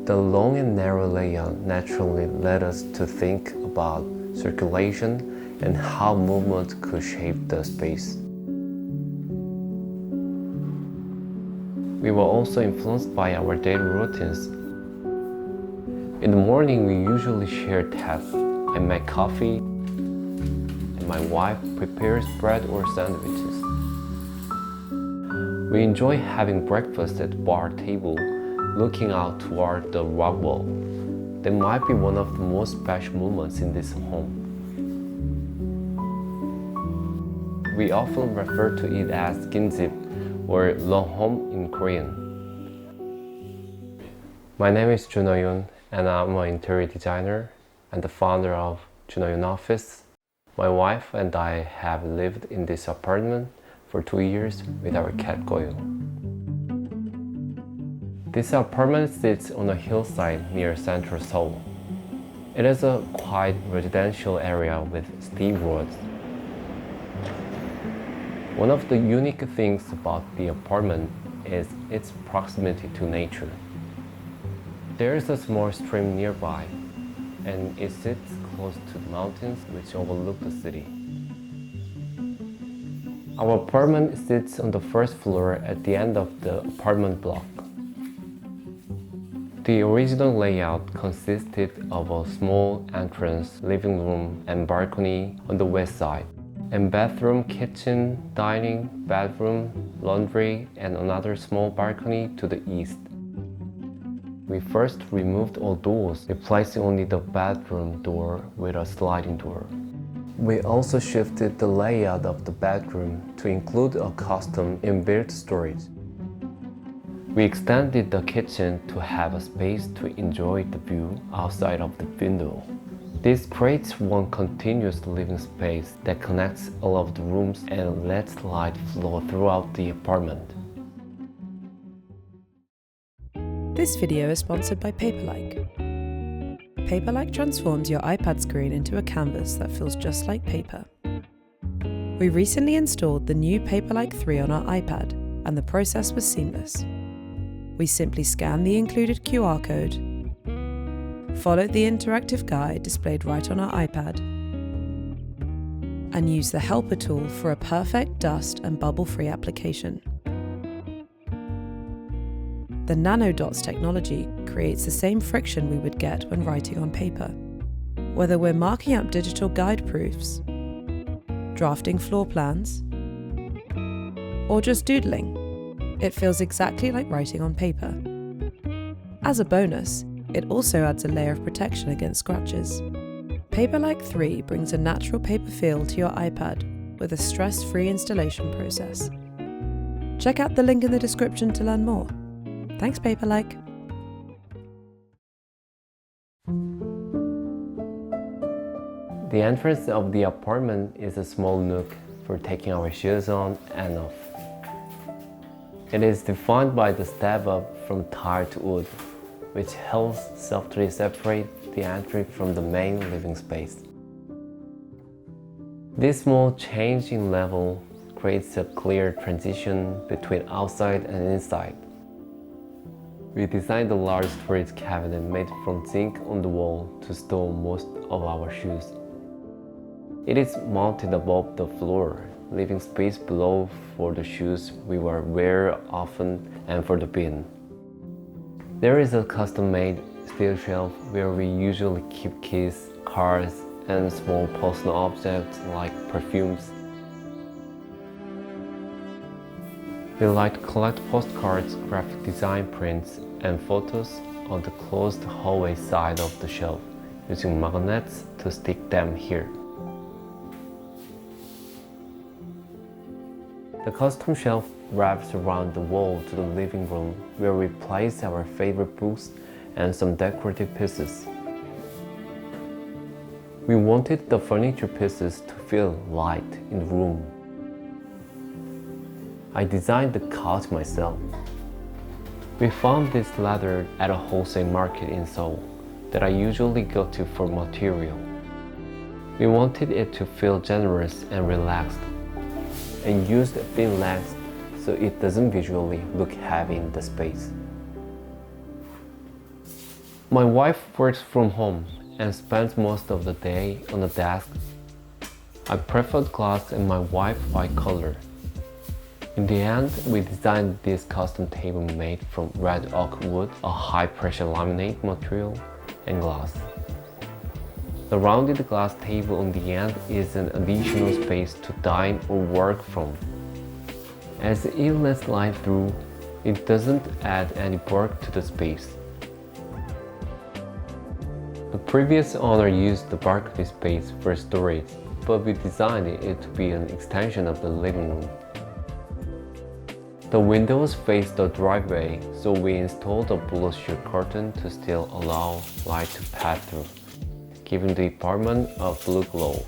The long and narrow layout naturally led us to think about circulation and how movement could shape the space. We were also influenced by our daily routines. In the morning, we usually share tasks. I make coffee, and my wife prepares bread or sandwiches. We enjoy having breakfast at the bar table, looking out toward the rock wall. That might be one of the most special moments in this home. We often refer to it as ginzip or longhom in Korean. My name is Juno Yoon, and I'm an interior designer and the founder of Juno Yoon Office. My wife and I have lived in this apartment for 2 years with our cat Goyo. This apartment sits on a hillside near central Seoul. It is a quiet residential area with steep roads. One of the unique things about the apartment is its proximity to nature. There is a small stream nearby, and it sits close to the mountains which overlook the city. Our apartment sits on the first floor at the end of the apartment block. The original layout consisted of a small entrance, living room, and balcony on the west side, and bathroom, kitchen, dining, bedroom, laundry, and another small balcony to the east. We first removed all doors, replacing only the bedroom door with a sliding door. We also shifted the layout of the bedroom to include a custom inbuilt storage. We extended the kitchen to have a space to enjoy the view outside of the window. This creates one continuous living space that connects all of the rooms and lets light flow throughout the apartment. This video is sponsored by Paperlike. Paperlike transforms your iPad screen into a canvas that feels just like paper. We recently installed the new Paperlike 3 on our iPad, and the process was seamless. We simply scanned the included QR code, followed the interactive guide displayed right on our iPad, and used the helper tool for a perfect dust and bubble-free application. The nanodots technology creates the same friction we would get when writing on paper. Whether we're marking up digital guide proofs, drafting floor plans, or just doodling, it feels exactly like writing on paper. As a bonus, it also adds a layer of protection against scratches. Paperlike 3 brings a natural paper feel to your iPad with a stress-free installation process. Check out the link in the description to learn more. Thanks, Paperlike. The entrance of the apartment is a small nook for taking our shoes on and off. It is defined by the step up from tile to wood, which helps softly separate the entry from the main living space. This small change in level creates a clear transition between outside and inside. We designed a large storage cabinet made from zinc on the wall to store most of our shoes. It is mounted above the floor, leaving space below for the shoes we will wear often and for the bin. There is a custom-made steel shelf where we usually keep keys, cards, and small personal objects like perfumes. We like to collect postcards, graphic design prints, and photos on the closed hallway side of the shelf, using magnets to stick them here. The custom shelf wraps around the wall to the living room, where we place our favorite books and some decorative pieces. We wanted the furniture pieces to feel light in the room. I designed the couch myself. We found this leather at a wholesale market in Seoul that I usually go to for material. We wanted it to feel generous and relaxed, and used thin legs so it doesn't visually look heavy in the space. My wife works from home and spends most of the day on the desk. I preferred glass and my wife white color. In the end, we designed this custom table made from red oak wood, a high-pressure laminate material, and glass. The rounded glass table on the end is an additional space to dine or work from. As it lets light through, it doesn't add any bulk to the space. The previous owner used the balcony space for storage, but we designed it to be an extension of the living room. The windows face the driveway, so we installed a blue sheet curtain to still allow light to pass through, giving the apartment a blue glow.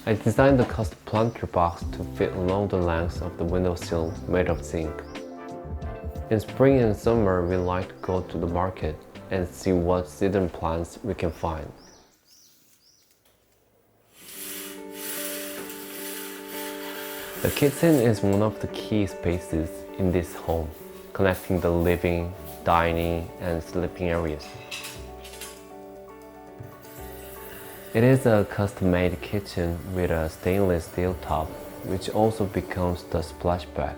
I designed the custom planter box to fit along the length of the windowsill made of zinc. In spring and summer, we like to go to the market and see what seasonal plants we can find. The kitchen is one of the key spaces in this home, connecting the living, dining, and sleeping areas. It is a custom-made kitchen with a stainless steel top, which also becomes the splash pad.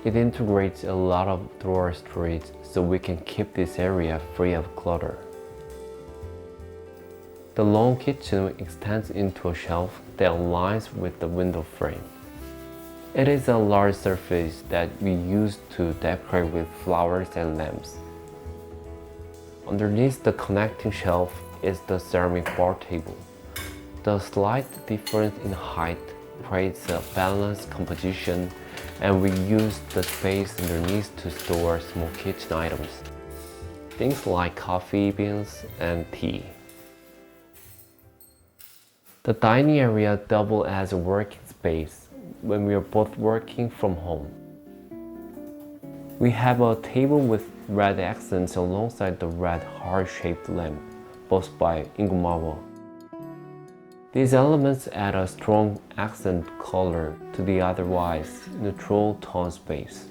It integrates a lot of drawer storage so we can keep this area free of clutter. The long kitchen extends into a shelf that aligns with the window frame. It is a large surface that we use to decorate with flowers and lamps. Underneath the connecting shelf is the ceramic bar table. The slight difference in height creates a balanced composition, and we use the space underneath to store small kitchen items, things like coffee beans and tea. The dining area doubles as a working space when we are both working from home. We have a table with red accents alongside the red heart-shaped lamp, both by Ingumaro. These elements add a strong accent color to the otherwise neutral tone space.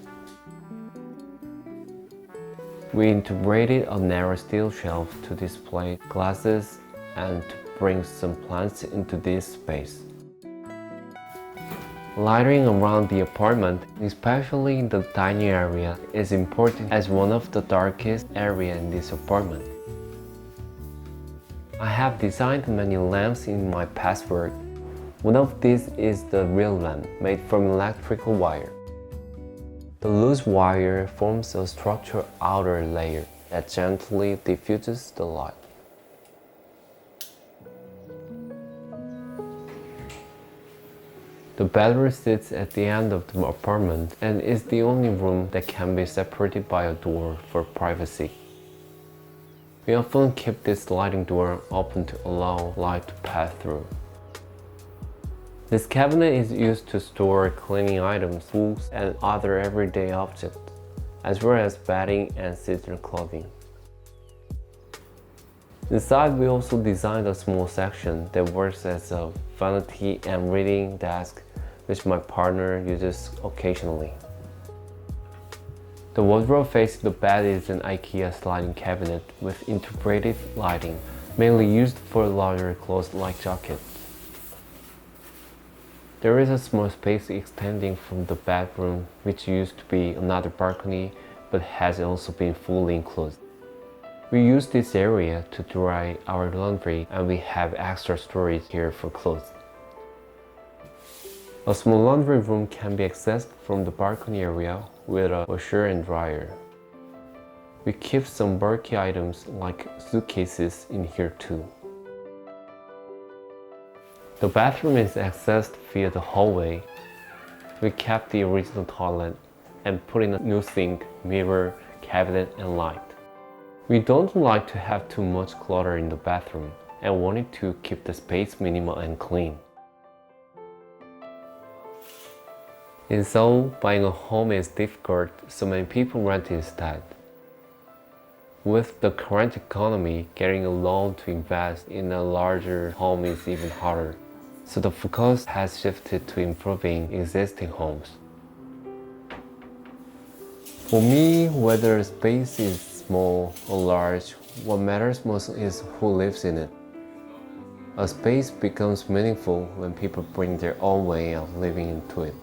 We integrated a narrow steel shelf to display glasses and to bring some plants into this space. Lighting around the apartment, especially in the dining area, is important as one of the darkest areas in this apartment. I have designed many lamps in my past work. One of these is the real lamp made from electrical wire. The loose wire forms a structured outer layer that gently diffuses the light. The bedroom sits at the end of the apartment and is the only room that can be separated by a door for privacy. We often keep this sliding door open to allow light to pass through. This cabinet is used to store cleaning items, books, and other everyday objects, as well as bedding and seasonal clothing. Inside, we also designed a small section that works as a vanity and reading desk, which my partner uses occasionally. The wardrobe facing the bed is an IKEA sliding cabinet with integrated lighting, mainly used for larger clothes like jackets. There is a small space extending from the bedroom, which used to be another balcony, but has also been fully enclosed. We use this area to dry our laundry, and we have extra storage here for clothes. A small laundry room can be accessed from the balcony area with a washer and dryer. We keep some bulky items like suitcases in here too. The bathroom is accessed via the hallway. We kept the original toilet and put in a new sink, mirror, cabinet, and light. We don't like to have too much clutter in the bathroom and wanted to keep the space minimal and clean. In Seoul, buying a home is difficult, so many people rent instead. With the current economy, getting a loan to invest in a larger home is even harder, so the focus has shifted to improving existing homes. For me, whether a space is small or large, what matters most is who lives in it. A space becomes meaningful when people bring their own way of living into it.